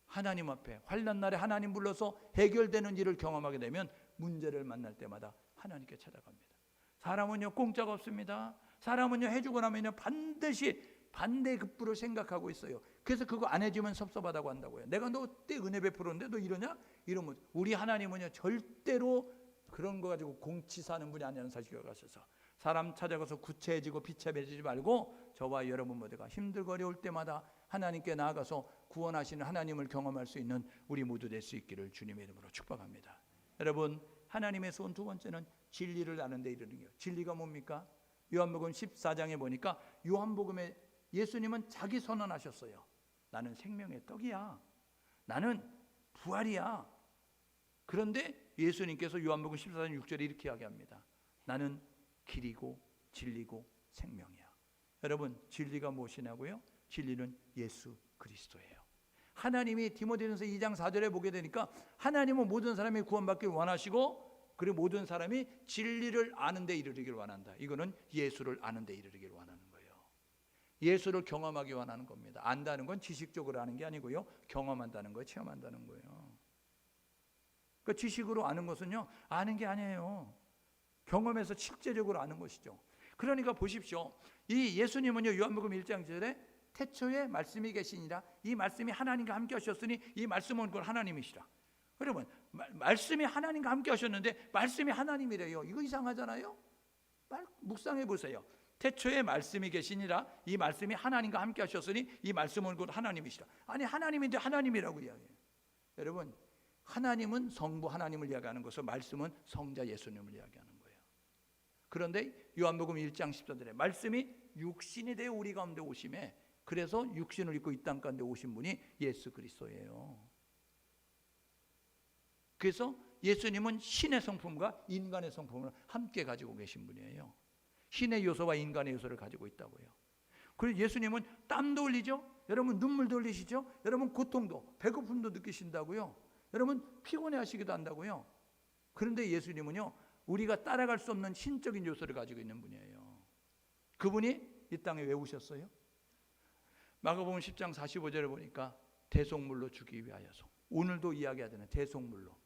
하나님 앞에 환난 날에 하나님 불러서 해결되는 일을 경험하게 되면 문제를 만날 때마다 하나님께 찾아갑니다. 사람은요 공짜가 없습니다. 사람은요 해주고 나면요 반드시 반대급부를 생각하고 있어요. 그래서 그거 안 해주면 섭섭하다고 한다고요. 내가 너 때 은혜 베풀었는데 너 이러냐? 이러면 우리 하나님은요 절대로 그런 거 가지고 공치 사는 분이 아니라는 사실을 가셔서 사람 찾아가서 구체해지고 비참해지지 말고 저와 여러분 모두가 힘들고 어려울 때마다 하나님께 나아가서 구원하시는 하나님을 경험할 수 있는 우리 모두 될 수 있기를 주님의 이름으로 축복합니다. 여러분, 하나님의 소원 두 번째는 진리를 아는 데 이르는 거예요. 진리가 뭡니까? 요한복음 14장에 보니까 요한복음에 예수님은 자기 선언하셨어요. 나는 생명의 떡이야. 나는 부활이야. 그런데 예수님께서 요한복음 14장 6절에 이렇게 이야기합니다. 나는 길이고 진리고 생명이야. 여러분, 진리가 무엇이냐고요? 진리는 예수 그리스도예요. 하나님이 디모데전서 2장 4절에 보게 되니까 하나님은 모든 사람이 구원받기를 원하시고 그리고 모든 사람이 진리를 아는 데 이르기를 원한다. 이거는 예수를 아는 데 이르기를 원하는 거예요. 예수를 경험하기 원하는 겁니다. 안다는 건 지식적으로 아는 게 아니고요. 경험한다는 거예요. 체험한다는 거예요. 그 지식으로 아는 것은요. 아는 게 아니에요. 경험해서 실제적으로 아는 것이죠. 그러니까 보십시오. 이 예수님은요. 요한복음 1장 1절에 태초에 말씀이 계시니라. 이 말씀이 하나님과 함께 하셨으니 이 말씀은 그걸 하나님이시라. 여러분, 말씀이 하나님과 함께 하셨는데 말씀이 하나님이래요. 이거 이상하잖아요. 묵상해 보세요. 태초에 말씀이 계시니라. 이 말씀이 하나님과 함께 하셨으니 이 말씀은 곧 하나님이시라. 아니 하나님인데 하나님이라고 이야기해요. 여러분, 하나님은 성부 하나님을 이야기하는 것을 말씀은 성자 예수님을 이야기하는 거예요. 그런데 요한복음 1장 14절에 말씀이 육신이 되어 우리 가운데 오심에 그래서 육신을 입고 이 땅 가운데 오신 분이 예수 그리스도예요. 그래서 예수님은 신의 성품과 인간의 성품을 함께 가지고 계신 분이에요. 신의 요소와 인간의 요소를 가지고 있다고요. 그리고 예수님은 땀도 흘리죠. 여러분 눈물도 흘리시죠. 여러분 고통도 배고픔도 느끼신다고요. 여러분 피곤해하시기도 한다고요. 그런데 예수님은요 우리가 따라갈 수 없는 신적인 요소를 가지고 있는 분이에요. 그분이 이 땅에 왜 오셨어요? 마가복음 10장 45절을 보니까 대속물로 주기 위하여서 오늘도 이야기하잖아요. 대속물로.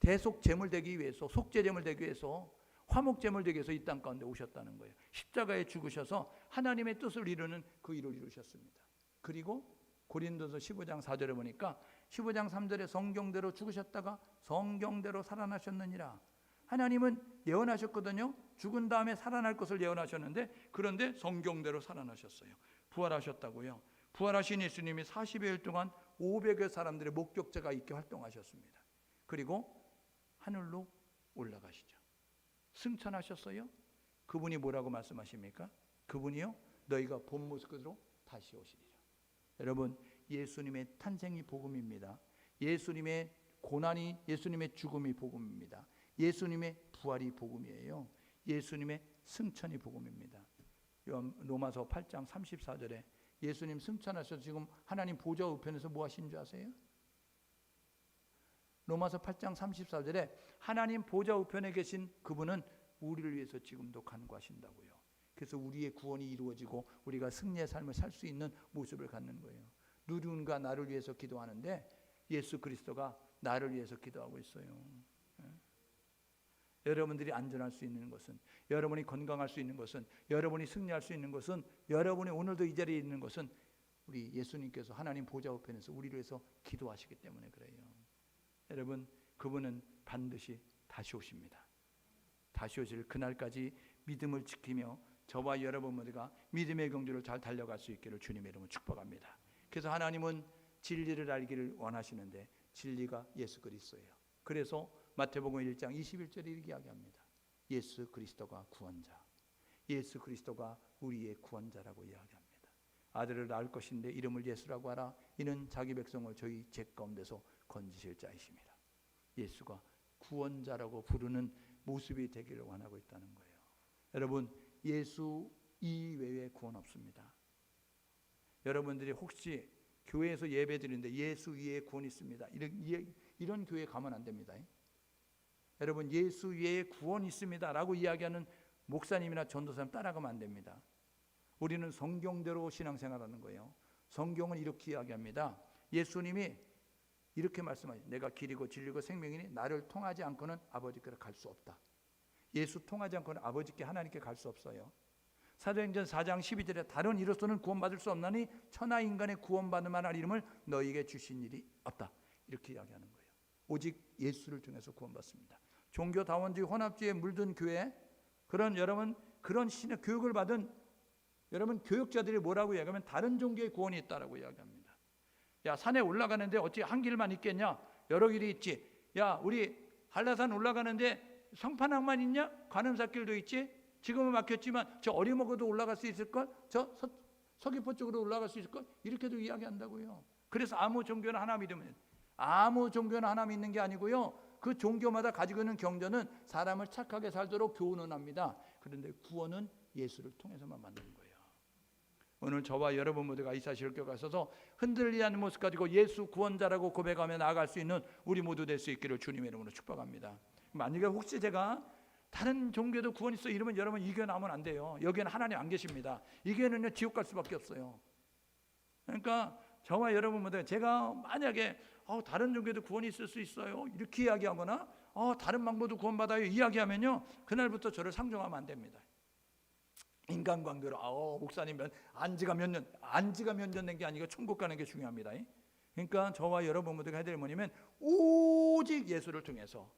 대속제물 되기 위해서, 속죄제물 되기 위해서, 화목제물 되기 위해서 이 땅 가운데 오셨다는 거예요. 십자가에 죽으셔서 하나님의 뜻을 이루는 그 일을 이루셨습니다. 그리고 고린도서 15장 4절에 보니까 15장 3절에 성경대로 죽으셨다가 성경대로 살아나셨느니라. 하나님은 예언하셨거든요. 죽은 다음에 살아날 것을 예언하셨는데, 그런데 성경대로 살아나셨어요. 부활하셨다고요. 부활하신 예수님이 40여일 동안 500여 사람들의 목격자가 있게 활동하셨습니다. 그리고 하늘로 올라가시죠. 승천하셨어요. 그분이 뭐라고 말씀하십니까? 그분이요, 너희가 본 모습으로 다시 오시리라. 여러분, 예수님의 탄생이 복음입니다. 예수님의 고난이, 예수님의 죽음이 복음입니다. 예수님의 부활이 복음이에요. 예수님의 승천이 복음입니다. 로마서 8장 34절에 예수님 승천하셔서 지금 하나님 보좌 우편에서 뭐 하신 줄 아세요? 로마서 8장 34절에 하나님 보좌 우편에 계신 그분은 우리를 위해서 지금도 간구하신다고요. 그래서 우리의 구원이 이루어지고 우리가 승리의 삶을 살 수 있는 모습을 갖는 거예요. 누군가 나를 위해서 기도하는데 예수 그리스도가 나를 위해서 기도하고 있어요. 여러분들이 안전할 수 있는 것은, 여러분이 건강할 수 있는 것은, 여러분이 승리할 수 있는 것은, 여러분이 오늘도 이 자리에 있는 것은 우리 예수님께서 하나님 보좌 우편에서 우리를 위해서 기도하시기 때문에 그래요. 여러분, 그분은 반드시 다시 오십니다. 다시 오실 그날까지 믿음을 지키며 저와 여러분 모두가 믿음의 경주를 잘 달려갈 수 있기를 주님의 이름으로 축복합니다. 그래서 하나님은 진리를 알기를 원하시는데 진리가 예수 그리스도예요. 그래서 마태복음 1장 21절에 이렇게 이야기합니다. 예수 그리스도가 구원자, 예수 그리스도가 우리의 구원자라고 이야기합니다. 아들을 낳을 것인데 이름을 예수라고 하라. 이는 자기 백성을 저희 죄 가운데서 건지실 자이십니다. 예수가 구원자라고 부르는 모습이 되기를 원하고 있다는 거예요. 여러분, 예수 이외에 구원 없습니다. 여러분들이 혹시 교회에서 예배 드리는데 예수 위에 구원이 있습니다, 이런 교회 가면 안 됩니다. 여러분, 예수 위에 구원이 있습니다 라고 이야기하는 목사님이나 전도사님 따라가면 안 됩니다. 우리는 성경대로 신앙생활하는 거예요. 성경은 이렇게 이야기합니다. 예수님이 이렇게 말씀하시죠. 내가 길이고 진리고 생명이니 나를 통하지 않고는 아버지께로 갈 수 없다. 예수 통하지 않고는 아버지께 하나님께 갈 수 없어요. 사도행전 4장 12절에 다른 이로서는 구원받을 수 없나니 천하 인간의 구원받을 만한 이름을 너희에게 주신 일이 없다. 이렇게 이야기하는 거예요. 오직 예수를 통해서 구원받습니다. 종교다원주의 혼합주의에 물든 교회, 여러분 그런 신의 교육을 받은 여러분 교육자들이 뭐라고 이야기하면 다른 종교의 구원이 있다라고 이야기합니다. 야, 산에 올라가는데 어찌 한 길만 있겠냐? 여러 길이 있지. 야, 우리 한라산 올라가는데 성판악만 있냐? 관음사길도 있지. 지금은 막혔지만 저 어리먹어도 올라갈 수 있을걸? 저 서귀포 쪽으로 올라갈 수 있을걸? 이렇게도 이야기한다고요. 그래서 아무 종교는 하나 믿으면, 아무 종교는 하나 믿는 게 아니고요, 그 종교마다 가지고 있는 경전은 사람을 착하게 살도록 교훈을 합니다. 그런데 구원은 예수를 통해서만 만드는 거예요. 오늘 저와 여러분 모두가 이사실교회 가셔서 흔들리지 않는 모습 가지고 예수 구원자라고 고백하며 나아갈 수 있는 우리 모두 될 수 있기를 주님의 이름으로 축복합니다. 만약에 혹시 제가 다른 종교도 구원 있어 이러면 여러분 이 교회 나오면 안 돼요. 여기는 하나님 안 계십니다. 이 교회는요 지옥 갈 수밖에 없어요. 그러니까 저와 여러분 모두 제가 만약에 다른 종교도 구원이 있을 수 있어요 이렇게 이야기하거나 다른 방법도 구원받아요 이야기하면요, 그날부터 저를 상종하면 안 됩니다. 인간관계로 목사님 안지가 몇 년 된 게 아니고 천국 가는 게 중요합니다. 그러니까 저와 여러분 모두가 해야 될 뭐냐면 오직 예수를 통해서,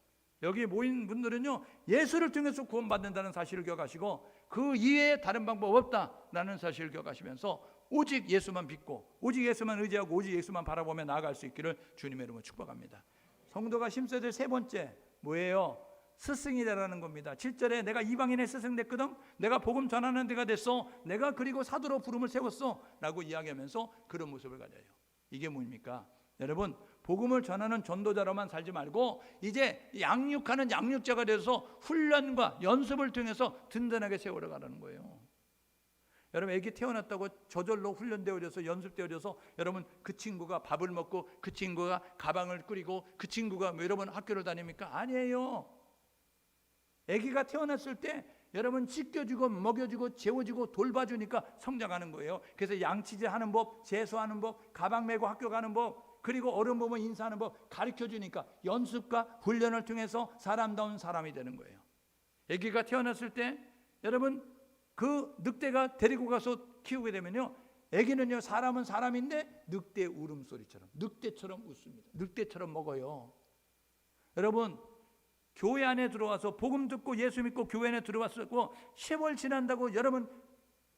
여기 모인 분들은요 예수를 통해서 구원받는다는 사실을 기억하시고 그 이외에 다른 방법 없다라는 사실을 기억하시면서 오직 예수만 믿고 오직 예수만 의지하고 오직 예수만 바라보며 나아갈 수 있기를 주님의 이름으로 축복합니다. 성도가 힘써야 될 세 번째 뭐예요? 스승이 되라는 겁니다. 7절에 내가 이방인의 스승 됐거든, 내가 복음 전하는 데가 됐어, 내가 그리고 사도로 부름을 세웠어 라고 이야기하면서 그런 모습을 가져요. 이게 뭡니까? 여러분, 복음을 전하는 전도자로만 살지 말고 이제 양육하는 양육자가 돼서 훈련과 연습을 통해서 든든하게 세워가라는 거예요. 여러분, 애기 태어났다고 저절로 훈련되어져서 연습되어져서 여러분 그 친구가 밥을 먹고 그 친구가 가방을 꾸리고 그 친구가 여러분 학교를 다닙니까? 아니에요. 아기가 태어났을 때 여러분 씻겨주고 먹여주고 재워주고 돌봐주니까 성장하는 거예요. 그래서 양치질 하는 법, 세수하는 법, 가방 메고 학교 가는 법, 그리고 어른 보면 인사하는 법 가르쳐주니까 연습과 훈련을 통해서 사람다운 사람이 되는 거예요. 아기가 태어났을 때 여러분 그 늑대가 데리고 가서 키우게 되면요, 아기는요 사람은 사람인데 늑대 울음소리처럼 늑대처럼 웃습니다. 늑대처럼 먹어요. 여러분 교회 안에 들어와서 복음 듣고 예수 믿고 교회 안에 들어왔었고 10월 지난다고 여러분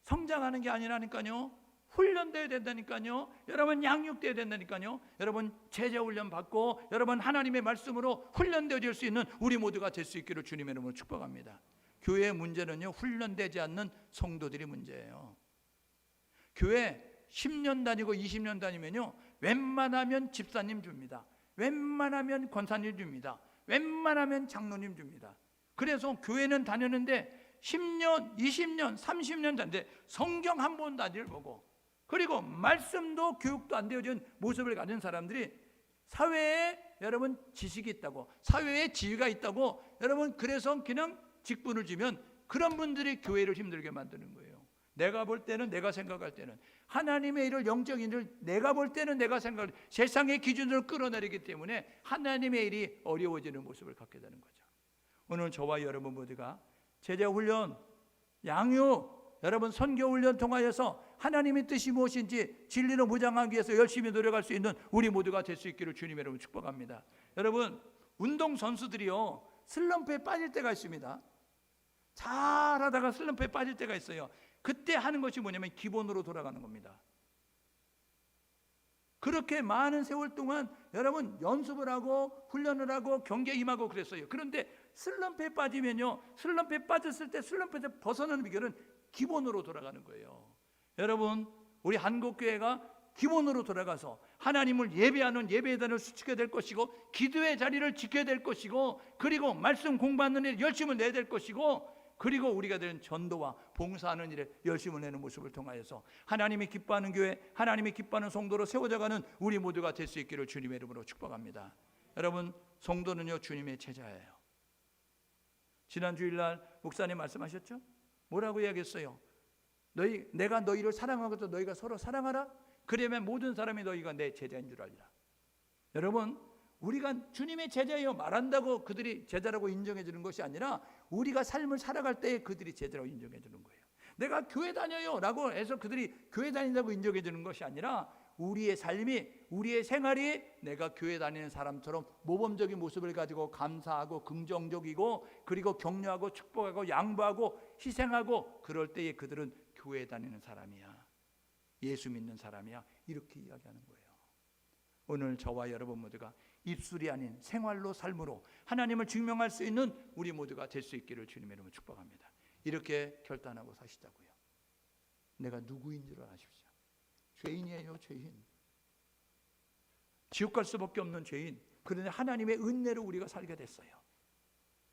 성장하는 게 아니라니까요. 훈련돼야 된다니까요. 여러분 양육돼야 된다니까요. 여러분 제자 훈련 받고 여러분 하나님의 말씀으로 훈련되어질 수 있는 우리 모두가 될 수 있기를 주님의 이름으로 축복합니다. 교회의 문제는요 훈련되지 않는 성도들이 문제예요. 교회 10년 다니고 20년 다니면요 웬만하면 집사님 줍니다. 웬만하면 권사님 줍니다. 웬만하면 장로님 줍니다. 그래서 교회는 다녔는데 10년, 20년, 30년 다녔는데 성경 한 번도 안 읽어보고 그리고 말씀도 교육도 안 되어진 모습을 가진 사람들이 사회에 여러분 지식이 있다고 사회에 지위가 있다고 여러분 그래서 그냥 직분을 주면 그런 분들이 교회를 힘들게 만드는 거예요. 내가 볼 때는 내가 생각할 때는 하나님의 일을 영적인 일을 내가 볼 때는 내가 생각할 세상의 기준으로 끌어내리기 때문에 하나님의 일이 어려워지는 모습을 갖게 되는 거죠. 오늘 저와 여러분 모두가 제자훈련, 양육, 여러분 선교훈련 통하여서 하나님의 뜻이 무엇인지 진리로 무장하기 위해서 열심히 노력할 수 있는 우리 모두가 될 수 있기를 주님 여러분 축복합니다. 여러분 운동선수들이요 슬럼프에 빠질 때가 있습니다. 잘하다가 슬럼프에 빠질 때가 있어요. 그때 하는 것이 뭐냐면 기본으로 돌아가는 겁니다. 그렇게 많은 세월 동안 여러분 연습을 하고 훈련을 하고 경기에 임하고 그랬어요. 그런데 슬럼프에 빠지면요 슬럼프에 빠졌을 때 슬럼프에서 벗어나는 비결은 기본으로 돌아가는 거예요. 여러분 우리 한국교회가 기본으로 돌아가서 하나님을 예배하는 예배단을 수축해야 될 것이고 기도의 자리를 지켜야 될 것이고 그리고 말씀 공부하는 일에 열심을 내야 될 것이고 그리고 우리가 되는 전도와 봉사하는 일에 열심을 내는 모습을 통하여서 하나님이 기뻐하는 교회, 하나님이 기뻐하는 성도로 세워져가는 우리 모두가 될 수 있기를 주님의 이름으로 축복합니다. 여러분 성도는요 주님의 제자예요. 지난 주일날 목사님 말씀하셨죠? 뭐라고 이야기했어요? 내가 너희를 사랑하고도 너희가 서로 사랑하라. 그러면 모든 사람이 너희가 내 제자인 줄 알리라. 여러분 우리가 주님의 제자예요 말한다고 그들이 제자라고 인정해 주는 것이 아니라 우리가 삶을 살아갈 때 그들이 제자라고 인정해 주는 거예요. 내가 교회 다녀요 라고 해서 그들이 교회 다닌다고 인정해 주는 것이 아니라 우리의 삶이 우리의 생활이 내가 교회 다니는 사람처럼 모범적인 모습을 가지고 감사하고 긍정적이고 그리고 격려하고 축복하고 양보하고 희생하고 그럴 때에 그들은 교회 다니는 사람이야. 예수 믿는 사람이야. 이렇게 이야기하는 거예요. 오늘 저와 여러분 모두가 입술이 아닌 생활로 삶으로 하나님을 증명할 수 있는 우리 모두가 될 수 있기를 주님의 이름으로 축복합니다. 이렇게 결단하고 사시자고요. 내가 누구인 줄 아십시오. 죄인이에요. 죄인. 지옥 갈 수밖에 없는 죄인. 그런데 하나님의 은혜로 우리가 살게 됐어요.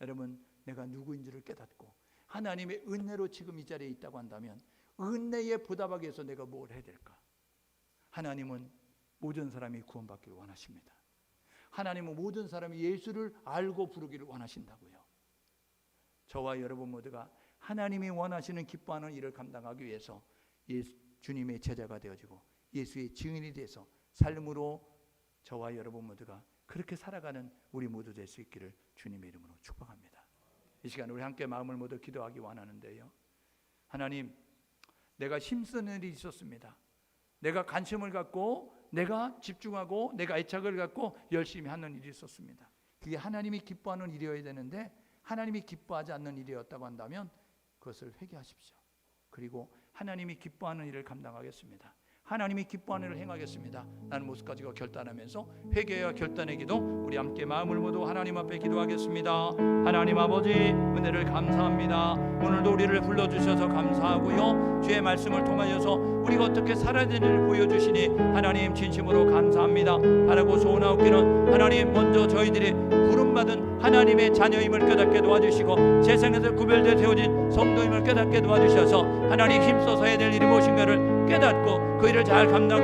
여러분 내가 누구인지를 깨닫고 하나님의 은혜로 지금 이 자리에 있다고 한다면 은혜에 보답하기 위해서 내가 뭘 해야 될까? 하나님은 모든 사람이 구원받기를 원하십니다. 하나님은 모든 사람이 예수를 알고 부르기를 원하신다고요. 저와 여러분 모두가 하나님이 원하시는 기뻐하는 일을 감당하기 위해서 주님의 제자가 되어지고 예수의 증인이 돼서 삶으로 저와 여러분 모두가 그렇게 살아가는 우리 모두 될 수 있기를 주님의 이름으로 축복합니다. 이 시간 우리 함께 마음을 모두 기도하기 원하는데요. 하나님, 내가 힘쓰는 일이 있었습니다. 내가 관심을 갖고 내가 집중하고 내가 애착을 갖고 열심히 하는 일이 있었습니다. 그게 하나님이 기뻐하는 일이어야 되는데 하나님이 기뻐하지 않는 일이었다고 한다면 그것을 회개하십시오. 그리고 하나님이 기뻐하는 일을 감당하겠습니다. 하나님이 기뻐하는 일을 행하겠습니다. 라는 모습 가지고 결단하면서 회개와 결단의 기도 우리 함께 마음을 모두 하나님 앞에 기도하겠습니다. 하나님 아버지 은혜를 감사합니다. 오늘도 우리를 불러주셔서 감사하고요. 주의 말씀을 통하여서 우리가 어떻게 살아야 되는지를 보여주시니 하나님 진심으로 감사합니다. 바라고 소원하옵기는 하나님 먼저 저희들이 부름받은 하나님의 자녀임을 깨닫게 도와주시고 세상에서 구별되어 세워진 성도임을 깨닫게 도와주셔서 하나님 힘써서 해야 될 일이 무엇인가를 깨닫고 그 일을 잘 감당해